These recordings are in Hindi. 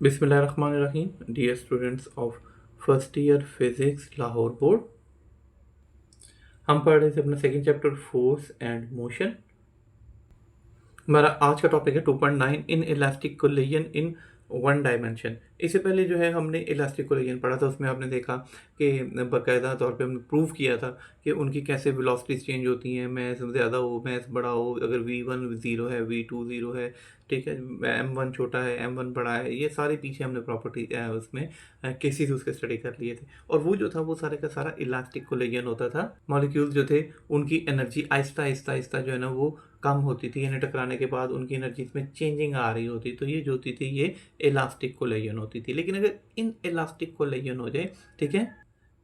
Bismillahirrahmanirrahim. Dear students of first year physics Lahore board, हम पढ़ रहे थे अपना second chapter force and motion. हमारा आज का टॉपिक है 2.9 in elastic collision in one dimension. इससे पहले जो है हमने इलास्टिक कोलिजन पढ़ा था, उसमें आपने देखा कि बाकायदा तौर पे हमने प्रूव किया था कि उनकी कैसे वेलोसिटीज चेंज होती हैं, मैस ज़्यादा हो मैस बड़ा हो, अगर v1 ज़ीरो है v2 ज़ीरो है, ठीक है, m1 छोटा है m1 बड़ा है, ये सारे पीछे हमने प्रॉपर्टी उसमें केसेस उसके स्टडी कर लिए थे। और वो जो था वो सारे का सारा इलास्टिक कोलिजन होता था। मॉलिक्यूल्स जो थे उनकी एनर्जी आहिस्ता आहिस्ता आहिस्ता जो है ना वो कम होती थी, यानी टकराने के बाद उनकी एनर्जी में चेंजिंग आ रही होती, तो ये जो होती थी ये इलास्टिक कोलिजन होती थी। लेकिन अगर इन इलास्टिक कोलिजन हो जाए, ठीक है,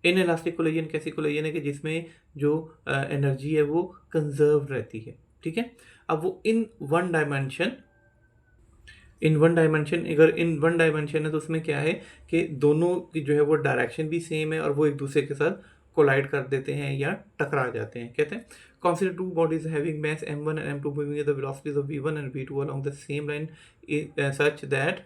इन इलास्टिक कोलिजन कैसी कोलिजन है कि जिसमें जो एनर्जी है वो कंजर्व रहती है, ठीक है। अब वो इन वन डायमेंशन है तो उसमें क्या है कि दोनों की जो है वो डायरेक्शन भी सेम है और वो एक दूसरे के साथ कोलाइड कर देते हैं या टकरा जाते हैं। कहते हैं consider two bodies having mass m1 and m2 moving at the velocities of v1 and v2 along the same line such that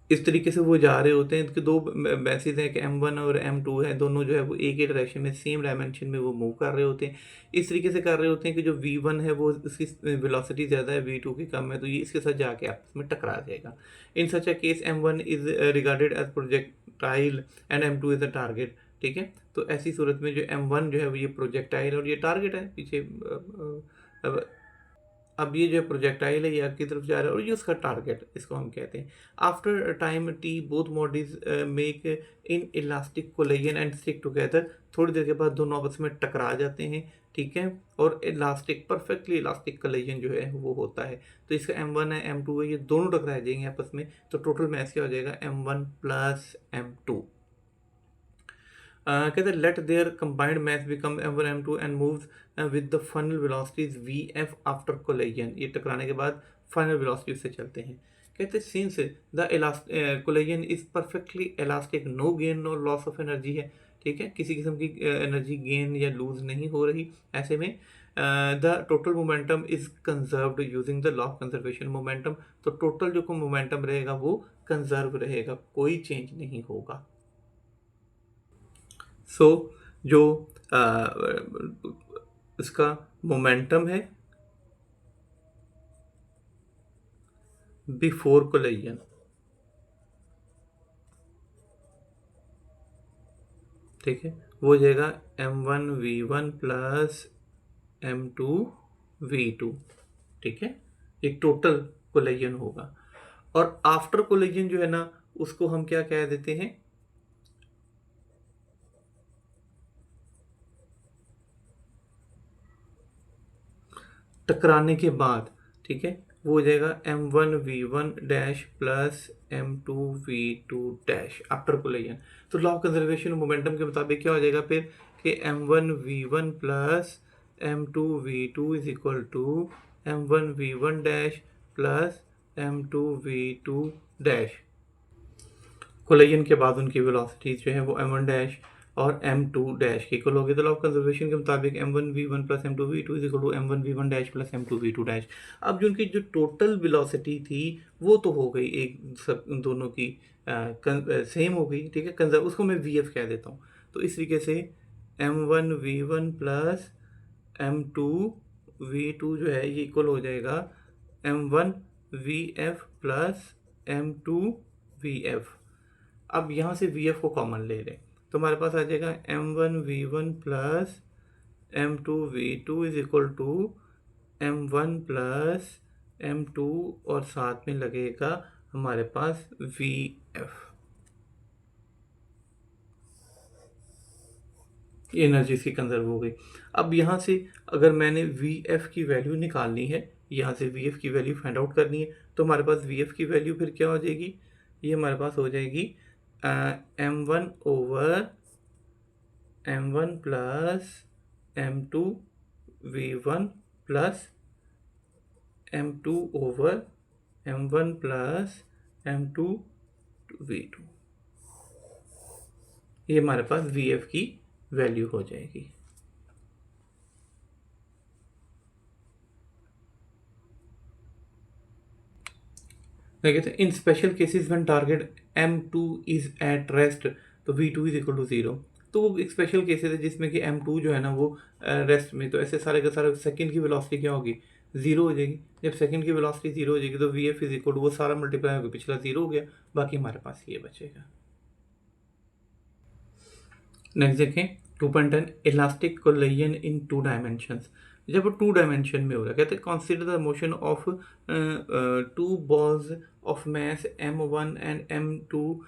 इस तरीके से वो जा रहे होते हैं कि दो मैसेज हैं कि m1 और m2 है, दोनों जो है वो एक ही डायरेक्शन में सेम डायमेंशन में वो मूव कर रहे होते हैं। इस तरीके से कर रहे होते हैं कि जो v1 है वो उसकी वेलोसिटी ज़्यादा है, v2 की कम है, तो ये इसके साथ जाके आपस में टकरा जाएगा। In such a case m1 is regarded as projectile and m2 is a target, ठीक है। तो ऐसी सूरत में जो m1 जो है वो ये प्रोजेक्टाइल और ये टारगेट है पीछे। अब ये जो प्रोजेक्टाइल है ये आगे की तरफ जा रहा है और ये उसका टारगेट, इसको हम कहते हैं। After time T both bodies make in elastic collision and stick together. थोड़ी देर के बाद दोनों आपस में टकरा जाते हैं, ठीक है, और इलास्टिक परफेक्टली इलास्टिक कोलिजन जो है वो होता है। तो इसका m1 है m2 है, ये दोनों टकरा जाएंगे आपस में, तो टोटल मैस क्या हो जाएगा m1 प्लस m2। कहते हैं let their combined mass become m1 m2 and moves with the final velocities vf after collision. ये टकराने के बाद फाइनल वेलोसिटी से चलते हैं। कहते हैं since the collision is perfectly elastic, no gain no loss of energy है, ठीक है, किसी किस्म की एनर्जी गेन या लूज नहीं हो रही। ऐसे में the total momentum is conserved using the law of conservation momentum. तो टोटल जो मोमेंटम रहेगा वो कंजर्व रहेगा, कोई चेंज नहीं होगा। सो जो इसका मोमेंटम है बिफोर कोलिजन, ठीक है, वो हो जाएगा m1 v1 plus m2 v2, ठीक है, एक टोटल कोलिजन होगा। और आफ्टर कोलिजन जो है ना उसको हम क्या कह देते हैं, टकराने के बाद, ठीक है, वो हो जाएगा m1 v1 dash plus m2 v2 dash after collision. तो लॉ ऑफ कंजर्वेशन मोमेंटम के मुताबिक क्या हो जाएगा फिर कि m1 v1 plus m2 v2 is equal to m1 v1 dash plus m2 v2 dash. Collision के बाद उनकी वेलोसिटीज जो है वो m1 डैश और m2 डैश की इक्वल होगी। तो लॉ ऑफ कंजर्वेशन के मुताबिक m1 v1 plus m2 v2 is equal to m1 v1 dash plus m2 v2 dash. अब जो उनकी जो टोटल वेलोसिटी थी वो तो हो गई एक, सब दोनों की सेम हो गई, ठीक है, कंजर्व, उसको मैं vf कह देता हूँ। तो इस तरीके से m1 v1 plus m2 v2 जो है ये इक्वल हो जाएगा m1 vf plus m2 vf। अब यहाँ से vf को कॉमन ले लें तो हमारे पास आ जाएगा m1 v1 plus m2 v2 is equal to m1 plus m2 और साथ में लगेगा हमारे पास vf। ये एनर्जी इसकी कंजर्व हो गई। अब यहाँ से अगर मैंने vf की वैल्यू निकालनी है, यहाँ से vf की वैल्यू फाइंड आउट करनी है, तो हमारे पास vf की वैल्यू फिर क्या हो जाएगी, ये हमारे पास हो जाएगी m1 over m1 plus m2 v1 plus m2 over m1 plus m2 v2। ये हमारे पास vf की वैल्यू हो जाएगी। कहते हैं in special cases when target M2 is at rest तो V2 इज इक्वल टू 0। तो वो एक स्पेशल केसेस है जिसमें कि M2 जो है ना वो रेस्ट में, तो ऐसे सारे का सारा सेकंड की वेलोसिटी क्या होगी, जीरो हो जाएगी। जब सेकंड की वेलोसिटी जीरो हो जाएगी तो VF इज इक्वल टू वो सारा मल्टीप्लाई होकर पिछला जीरो हो गया, बाकी हमारे पास ये बचेगा। नेक्स्ट देखें 2.10 elastic collision in to dimensions. जब वो टू डायमेंशन में हो रहा है, कहते हैं consider the motion of two balls of mass M1 and M2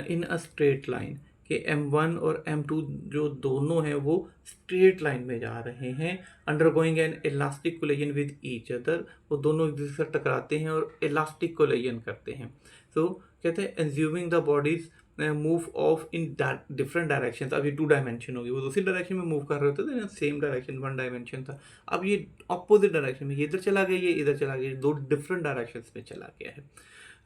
in a straight line, कि M1 और M2 जो दोनों हैं वो स्ट्रेट लाइन में जा रहे हैं, undergoing N elastic collision with each other, वो दोनों एक दूसरे से टकराते हैं और इलास्टिक कोलिजन करते हैं। तो कहते हैं assuming the bodies move of in different direction. अभी टू डायमेंशन होगी, वो दूसरी डायरेक्शन में मूव कर रहे होते थे ना, सेम डायरेक्शन वन डायमेंशन था। अब ये अपोजिट डायरेक्शन में, ये इधर चला गया, ये इधर चला गया, दो डिफरेंट डायरेक्शन में चला गया है।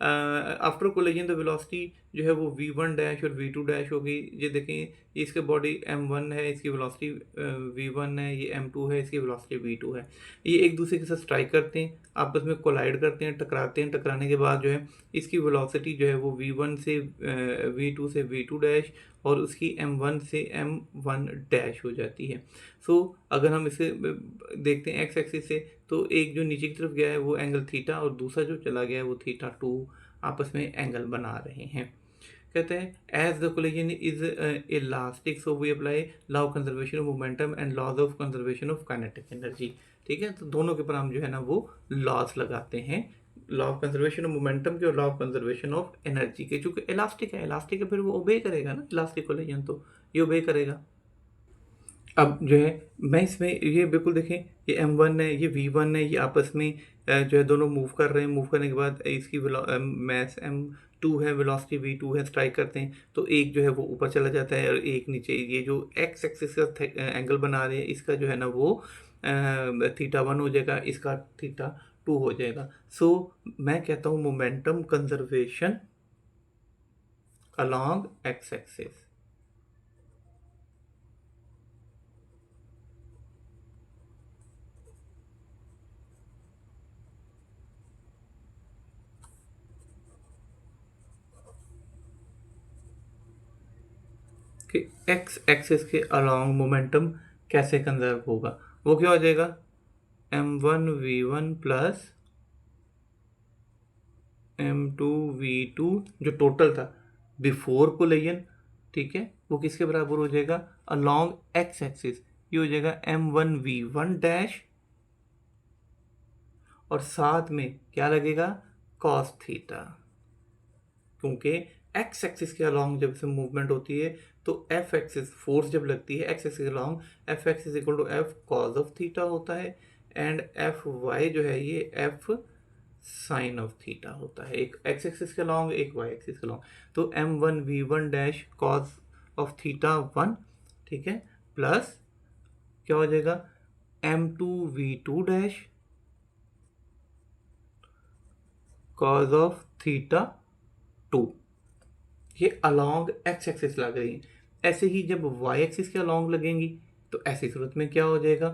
आफ्टर कोलिजन द वेलोसिटी जो है वो V1 डैश और V2 डैश होगी। ये देखें, इसके बॉडी M1 है, इसकी वेलोसिटी V1 है, ये M2 है, इसकी वेलोसिटी V2 है। ये एक दूसरे के साथ स्ट्राइक करते हैं, आपस में कोलाइड करते हैं, टकराते हैं। टकराने के बाद जो है इसकी वेलोसिटी जो है वो V1 से V2 से V2 डैश और उसकी M1 से M1 डैश हो जाती है। सो अगर हम इसे देखते हैं एक्स एक्सिस से, तो एक जो नीचे की तरफ गया है वो एंगल थीटा और दूसरा जो चला गया है वो थीटा 2 आपस में एंगल बना रहे हैं। कहते हैं as the collision is elastic so we apply law of conservation of momentum and laws of conservation of kinetic energy. ठीक है, तो दोनों के ऊपर हम जो है ना वो लॉज लगाते हैं, law of conservation of momentum के और law of conservation of energy के। चूंकि इलास्टिक है फिर वो ओबे करेगा ना, इलास्टिक कोलिजन तो ये ओबे करेगा। अब जो है मैं इसमें ये बिल्कुल देखें, ये M1 है, ये V1 है, ये आपस में जो है दोनों मूव कर रहे हैं। मूव करने के बाद इसकी मैस M2 है, वेलोसिटी V2 है, स्ट्राइक करते हैं तो एक जो है वो ऊपर चला जाता है और एक नीचे। ये जो एक्स एक्सिस का एंगल बना रहे हैं इसका जो है ना वो थीटा 1 हो जाएगा, इसका थीटा 2 हो जाएगा। सो मैं कहता हूँ momentum conservation along x axis. कि एक्स एक्सिस के अलोंग मोमेंटम कैसे कंजर्व होगा, वो क्या हो जाएगा M1V1 प्लस M2V2 जो टोटल था बिफोर कोलिजन, ठीक है, वो किसके बराबर हो जाएगा अलोंग एक्स एक्सिस। ये हो जाएगा M1V1 डैश और साथ में क्या लगेगा कॉस थीटा, क्योंकि एक्स एक्सिस के अलोंग जब से मूवमेंट होती है तो एफ एक्सिस फोर्स जब लगती है एक्स एक्सिस के along, F X is equal to F cos of theta होता है एंड एफ वाई जो है ये एफ साइन ऑफ थीटा होता है। एक एक्स एक्सिस के अलोंग, एक वाई एक्सिस के अलोंग। तो M1V1 dash cause of theta 1, ठीक है, प्लस क्या हो जाएगा M2V2 dash cause of theta 2। ये अलोंग एक्स एक्सिस लग रही है। ऐसे ही जब वाई एक्सिस के अलोंग लगेंगी तो ऐसी सूरत में क्या हो जाएगा,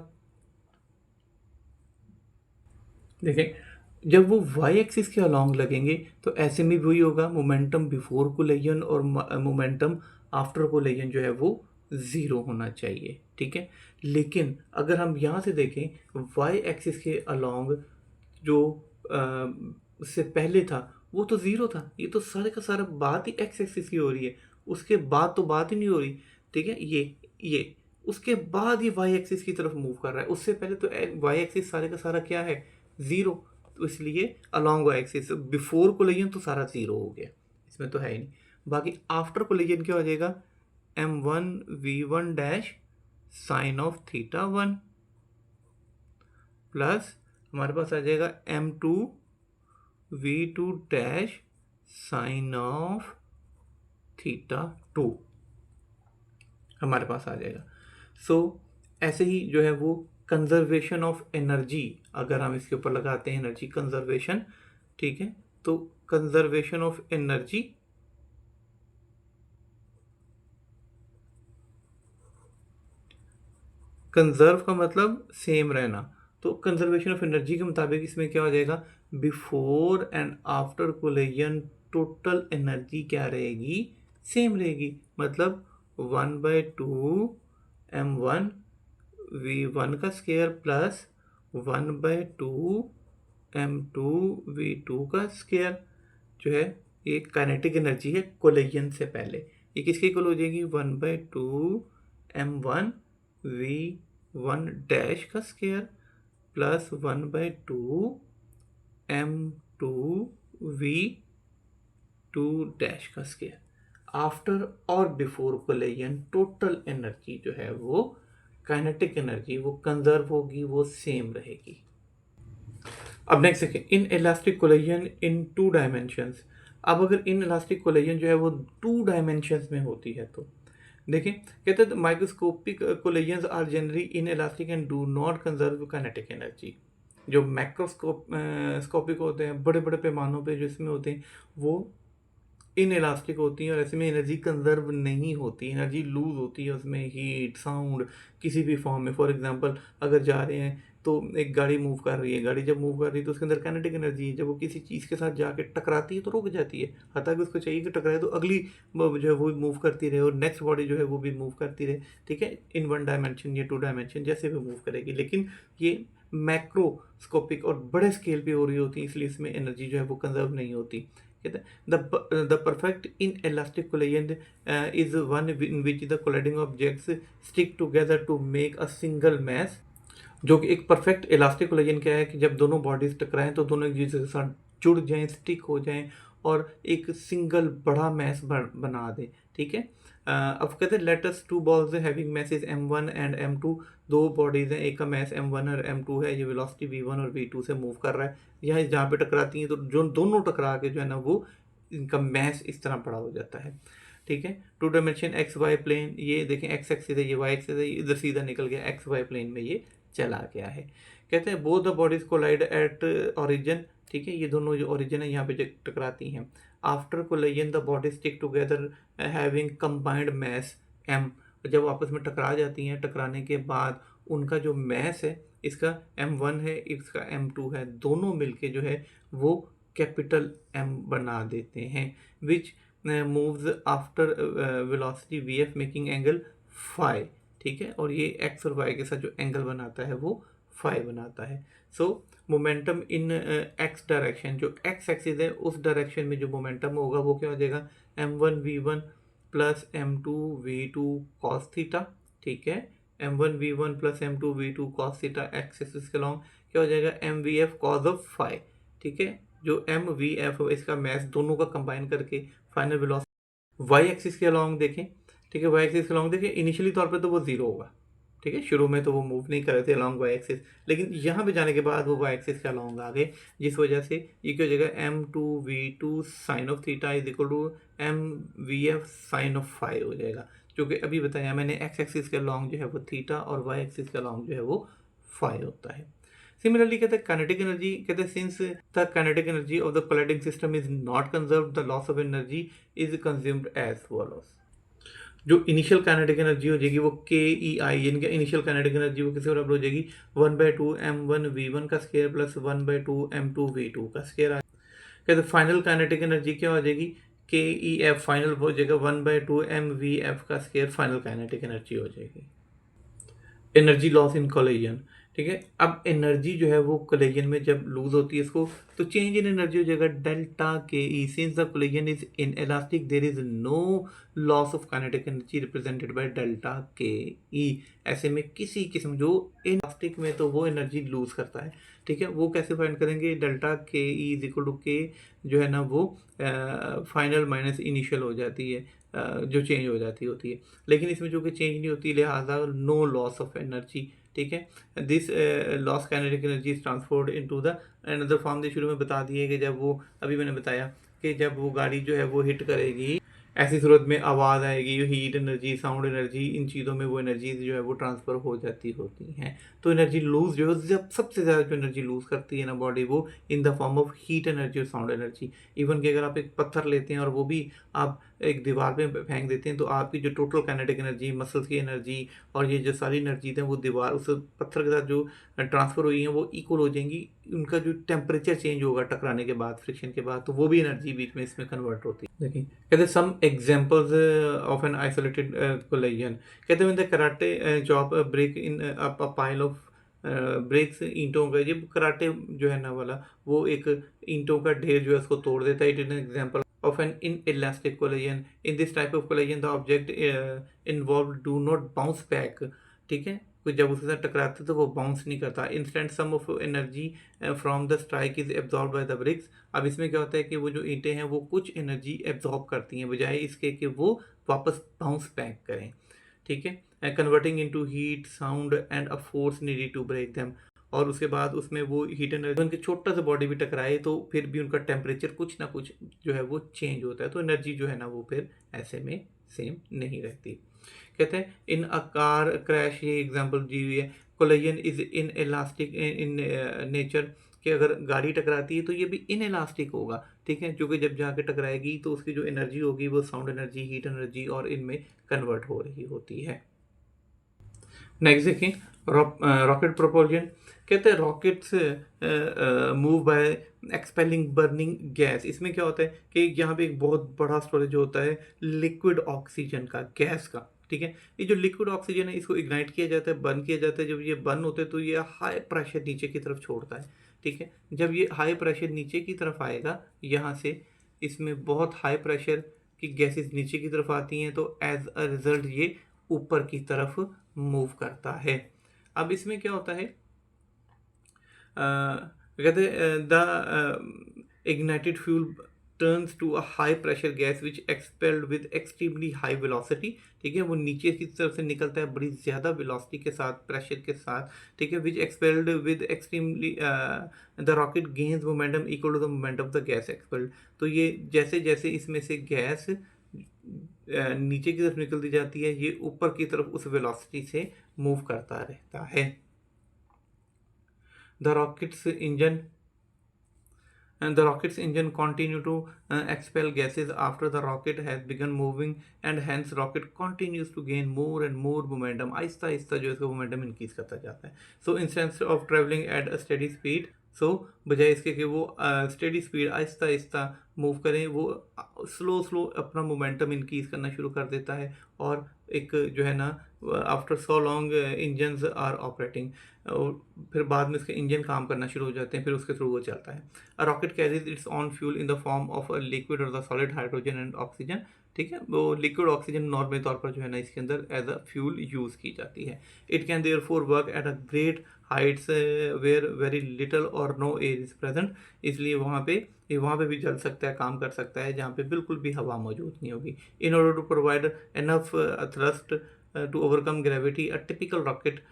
देखें जब वो वाई एक्सिस के अलोंग लगेंगे तो ऐसे में भी वही होगा, मोमेंटम बिफोर कोलिजन और मोमेंटम आफ्टर कोलिजन जो है वो ज़ीरो होना चाहिए। ठीक है, लेकिन अगर हम यहाँ से देखें वाई एक्सिस के अलोंग जो उससे पहले था वो तो ज़ीरो था, ये तो सारे का सारा बात ही एक्स एक्सिस की हो रही है, उसके बाद तो बात ही नहीं हो रही। ठीक है, ये उसके बाद ये वाई एक्सिस की तरफ मूव कर रहा है, उससे पहले तो वाई एक्सिस सारे का सारा क्या है ज़ीरो। तो इसलिए along Y axis before collision तो सारा ज़ीरो हो गया, इसमें तो है ही नहीं। बाकी आफ्टर कोलिजन क्या हो जाएगा M1V1 dash sign of theta 1 plus हमारे पास आ जाएगा M2V2 dash sign of theta 2 हमारे पास आ जाएगा। सो ऐसे ही जो है वो कंजर्वेशन ऑफ एनर्जी, अगर हम इसके ऊपर लगाते हैं एनर्जी कंजर्वेशन, ठीक है, तो कंजर्वेशन ऑफ एनर्जी कंजर्व का मतलब सेम रहना, तो कंजर्वेशन ऑफ एनर्जी के मुताबिक इसमें क्या हो जाएगा, before and after collision total energy क्या रहेगी, सेम रहेगी। मतलब 1/2 m1 v1 का स्केयर प्लस 1/2 m2 v2 का स्केयर जो है ये काइनेटिक एनर्जी है कोलिजन से पहले। ये किसकी इक्वल हो जाएगी, 1/2 m1 v1 डैश का square plus 1/2 m2 v2 dash का स्केयर। आफ्टर और बिफोर कोलिजन टोटल एनर्जी जो है वो काइनेटिक एनर्जी वो कंजर्व होगी, वो सेम रहेगी। अब नेक्स्ट देखिए, in elastic collision in 2 dimensions. अब अगर इन इलास्टिक कोलिजन जो है वो 2 डायमेंशंस में होती है तो देखिए, कहते हैं microscopic collisions are generally inelastic and do not conserve kinetic energy. जो मैक्रोस्कोपिक होते हैं, बड़े बड़े पैमानों पे जो इसमें होते हैं, वो इन इलास्टिक होती हैं और ऐसे में एनर्जी कंजर्व नहीं होती, एनर्जी लूज होती है उसमें, हीट, साउंड, किसी भी फॉर्म में। फॉर एग्जांपल अगर जा रहे हैं तो एक गाड़ी मूव कर रही है, गाड़ी जब मूव कर रही है तो उसके अंदर काइनेटिक एनर्जी है, जब वो किसी चीज़ के साथ जाके टकराती है तो रुक जाती है, हालांकि उसको चाहिए कि टकराए तो अगली जो है वो मूव करती रहे और नेक्स्ट बॉडी जो है वो भी मूव करती रहे, ठीक है, इन 1 डायमेंशन या 2 डायमेंशन जैसे भी मूव करेगी। लेकिन ये मैक्रोस्कोपिक और बड़े स्केल पे हो रही होती है, इसलिए इसमें एनर्जी जो है वो कंजर्व नहीं होती। The perfect inelastic collision is one in which the colliding objects stick together to make a single mass। जो कि एक परफेक्ट इलास्टिक कोलिजन क्या है कि जब दोनों बॉडीज टकराएं तो दोनों एक दूसरे के साथ जुड़ जाएं, स्टिक हो जाएं और एक सिंगल बड़ा मैस बना दें, ठीक है। अब कहते हैं let us 2 balls having message m1 and m2। 2 bodies हैं, एक का मैस m1 और m2 है, ये वेलोसिटी v1 और v2 से मूव कर रहा है। यहाँ जहाँ पे टकराती हैं तो जो दोनों टकरा के जो है ना वो इनका मैस इस तरह बड़ा हो जाता है, ठीक है। 2 डायमेंशन एक्स वाई प्लेन, ये देखें एक्स एक्सिस है, ये वाई एक्सिस है, इधर सीधा निकल गया, एक्स वाई प्लेन में ये चला गया है। कहते हैं both the bodies collide at origin, ठीक है, ये दोनों जो ओरिजिन है यहाँ पे टकराती हैं। After collision the body stick together having combined mass m। जब आपस में टकरा जाती हैं, टकराने के बाद उनका जो मैस है, इसका m1 है, इसका m2 है, दोनों मिलके जो है वो कैपिटल M बना देते हैं, which moves after velocity vf making angle phi, ठीक है। और ये x और y के साथ जो एंगल बनाता है वो फाई बनाता है। सो मोमेंटम इन x डायरेक्शन, जो x एक्सिस है उस डायरेक्शन में जो मोमेंटम होगा वो क्या हो जाएगा, m1 v1 plus m2 v2 cos theta, ठीक है। m1 v1 plus m2 v2 cos theta x axis के लॉन्ग क्या हो जाएगा, mvf cos ऑफ फाई, ठीक है। जो mvf इसका मैस दोनों का कंबाइन करके फाइनल वेलोसिटी y एक्सिस के अलॉन्ग देखें, ठीक है, y एक्सिस के अलॉन्ग देखें, इनिशियली तौर पे तो वो 0 होगा, ठीक है, शुरू में तो वो मूव नहीं कर रहे थे अलॉन्ग y एक्सिस, लेकिन यहाँ पे जाने के बाद वो y एक्सिस के अलॉन्ग आ गए, जिस वजह से ये क्या हो जाएगा, m2v2 sine of theta is equal to mvf sine of phi हो जाएगा, जो कि अभी बताया मैंने x एक्सिस के अलॉन्ग जो है वो थीटा और y एक्सिस के अलॉन्ग जो है वो फाई होता है। सिमिलरली कहते हैं काइनेटिक एनर्जी, कहते हैं since the kinetic energy of the colliding system is not conserved the loss of energy is consumed as follows. जो इनिशियल काइनेटिक एनर्जी हो जाएगी वो KEI, यानी कि इनिशियल काइनेटिक एनर्जी वो किसी बराबर हो जाएगी 1/2 m1v1 का स्केयर प्लस 1/2 m2v2 का स्केयर। कहते हैं फाइनल काइनेटिक एनर्जी क्या हो जाएगी, KEF फाइनल हो जाएगा 1/2 mvf का स्केयर, फाइनल काइनेटिक एनर्जी हो जाएगी। एनर्जी लॉस इन कोलिजन, ठीक है। अब एनर्जी जो है वो कोलिजन में जब लूज होती है इसको, तो चेंज इन एनर्जी हो जाएगा delta K E. Since the collision is inelastic there is no loss of kinetic energy represented by delta K E. ऐसे में किसी किस्म जो इलास्टिक में तो वो एनर्जी लूज करता है, ठीक है, वो कैसे फाइंड करेंगे, delta K E is equal to के जो है ना वो फाइनल माइनस इनिशियल हो जाती है, जो चेंज हो जाती होती है, लेकिन इसमें जो कि चेंज नहीं होती, लिहाजा नो लॉस ऑफ एनर्जी, ठीक है। This loss kinetic energy is transferred into the another form. दे शुरू में बता दिए कि जब वो, अभी मैंने बताया कि जब वो गाड़ी जो है वो हिट करेगी, ऐसी सूरत में आवाज़ आएगी, हीट एनर्जी, साउंड एनर्जी, इन चीज़ों में वो एनर्जी जो है वो ट्रांसफ़र हो जाती होती हैं। तो एनर्जी लूज जो है, जब सबसे ज़्यादा जो एनर्जी लूज करती है ना बॉडी, वो इन the form of heat energy और साउंड एनर्जी। इवन कि अगर आप एक पत्थर लेते हैं और वो भी आप एक दीवार पे फेंक देते हैं तो आपकी जो टोटल काइनेटिक एनर्जी, मसल्स की एनर्जी और ये जो सारी एनर्जी है वो दीवार उस पत्थर के साथ जो ट्रांसफ़र हुई हैं वो इक्वल हो जाएंगी। उनका जो टेम्परेचर चेंज होगा टकराने के बाद, फ्रिक्शन के बाद, तो वो भी एनर्जी बीच में इसमें कन्वर्ट होती है। देखिए कहते हैं some examples of an isolated collision. कहते हैं the karate chop break in a pile of bricks ईंटों का, ये कराटे जो है ना वाला वो एक ईंटों का ढेर जो है उसको तोड़ देता है। It is an example of an inelastic collision. In this type of collision the object involved do not bounce back। ठीक है, तो जब उसके साथ टकराते तो वो बाउंस नहीं करता। Instant some of energy from the strike is absorb by the bricks. अब इसमें क्या होता है कि वो जो ईंटें हैं वो कुछ एनर्जी एब्जॉर्ब करती हैं बजाय इसके कि वो वापस बाउंस बैक करें। ठीक है, converting into heat, sound and a force needed to break them. और उसके बाद उसमें वो हीट एनर्जी उनके छोटा सा बॉडी भी टकराए तो फिर भी उनका टेम्परेचर कुछ ना कुछ जो है वो चेंज होता है, तो एनर्जी जो है ना वो फिर ऐसे में सेम नहीं रहती। कहते हैं इन अ कार क्रैश, ये एग्जांपल दी हुई है। Collision is in elastic in nature, कि अगर गाड़ी टकराती है तो ये भी इन इलास्टिक होगा। ठीक है, जो कि जब जाके टकराएगी तो उसकी जो एनर्जी होगी वो साउंड एनर्जी, हीट एनर्जी और इनमें कन्वर्ट हो रही होती है। नेक्स्ट देखें रॉकेट प्रोपल्जन। कहते हैं rockets move by expelling burning gas. इसमें क्या होता है कि यहाँ पे एक बहुत बड़ा स्टोरेज होता है लिक्विड ऑक्सीजन का, गैस का। ठीक है, ये जो लिक्विड ऑक्सीजन है इसको इग्नाइट किया जाता है, बर्न किया जाता है। जब ये बर्न होते हैं तो ये हाई प्रेशर नीचे की तरफ छोड़ता है। ठीक है, जब ये हाई प्रेशर नीचे की तरफ आएगा यहाँ से, इसमें बहुत हाई प्रेशर की गैसेस नीचे की तरफ आती हैं तो एज अ रिजल्ट ये ऊपर की तरफ मूव करता है। अब इसमें क्या होता है, कहते हैं the ignited fuel turns to a high pressure gas which expelled with extremely high velocity. ठीक है, वो नीचे की तरफ से निकलता है बड़ी ज़्यादा वेलोसिटी के साथ, प्रेशर के साथ। ठीक है, which expelled with extremely the rocket gains momentum equal to the momentum of the gas expelled. तो ये जैसे जैसे इसमें से गैस नीचे की तरफ निकलती जाती है ये ऊपर की तरफ उस वेलोसिटी से मूव करता रहता है। The rocket's engine continue to expel gases after the rocket has begun moving and hence rocket continues to gain more and more momentum। Aahista Aahista जो इसका मोमेंटम इंक्रीज करता जाता है। So instead of traveling at a steady speed, बजाय इसके कि वो steady speed Aahista Aahista move करें, वो स्लो स्लो अपना मोमेंटम इंक्रीज करना शुरू कर देता है। और एक जो है ना after so long engines are operating, और फिर बाद में इसके इंजन काम करना शुरू हो जाते हैं, फिर उसके थ्रू वो चलता है। A rocket carries its on fuel in the form of a liquid और the solid hydrogen and oxygen. ठीक है, वो लिक्विड ऑक्सीजन नॉर्मल तौर पर जो है ना इसके अंदर एज अ फ्यूल यूज़ की जाती है। It can therefore work at a great heights where very little or no air is present. इसलिए वहाँ पे भी चल सकता है, काम कर सकता है जहाँ पे बिल्कुल भी हवा मौजूद नहीं होगी। In order to provide enough thrust to overcome gravity, a typical rocket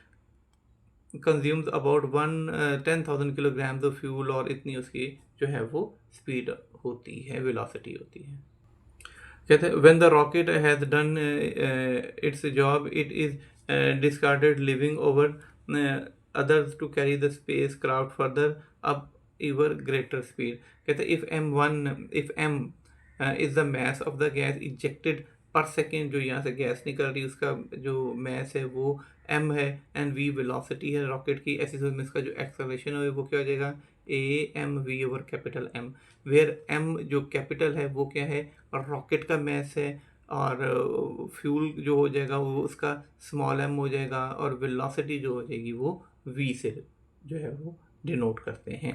consumes about 10,000 kilograms of fuel, और इतनी उसकी जो है वो स्पीड होती है, वेलोसिटी होती है। कहते हैं when the rocket has done it's job it is discarded living over others to carry the spacecraft further up even greater speed। कहते हैं if m is the mass of the gas ejected per second, जो यहाँ से गैस निकल रही है उसका जो मैस है वो m है, एंड v वेलोसिटी है रॉकेट की, ऐसी में इसका जो एक्सेलरेशन है वो क्या हो जाएगा AMV over capital M, where m जो कैपिटल है वो क्या है और रॉकेट का मैस है, और फ्यूल जो हो जाएगा वो उसका स्मॉल m हो जाएगा, और वेलोसिटी जो हो जाएगी वो v से जो है वो डिनोट करते हैं।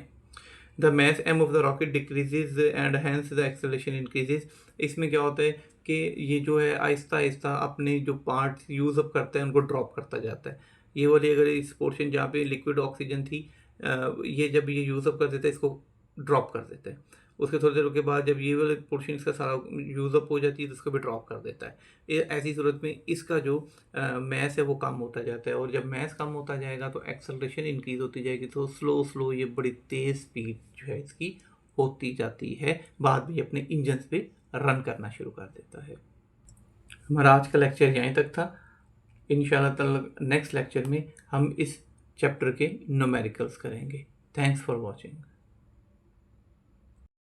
The mass m of the rocket decreases and hence the acceleration increases. इसमें क्या होता है कि ये जो है आहिस्ता आहिस्ता अपने जो पार्ट्स यूज़ अप करता है उनको ड्रॉप करता जाता है। ये वाली अगर इस पोर्शन जहाँ पे लिक्विड ऑक्सीजन थी, ये जब ये यूज़ अप कर देता है इसको ड्रॉप कर देता है। उसके थोड़ी देर के बाद जब ये वाला पोर्शन इसका सारा यूज़ अप हो जाती है तो उसको भी ड्रॉप कर देता है। ये ऐसी सूरत में इसका जो मैस है वो कम होता जाता है, और जब मैस कम होता जाएगा तो एक्सेलरेशन इंक्रीज होती जाएगी, तो स्लो स्लो ये बड़ी तेज़ स्पीड जो है इसकी होती जाती है, बाद में अपने इंजन पे रन करना शुरू कर देता है। हमारा आज का लेक्चर यहीं तक था। इंशाल्लाह ताला नेक्स्ट लेक्चर में हम इस चैप्टर के न्यूमेरिकल्स करेंगे। Thanks for watching.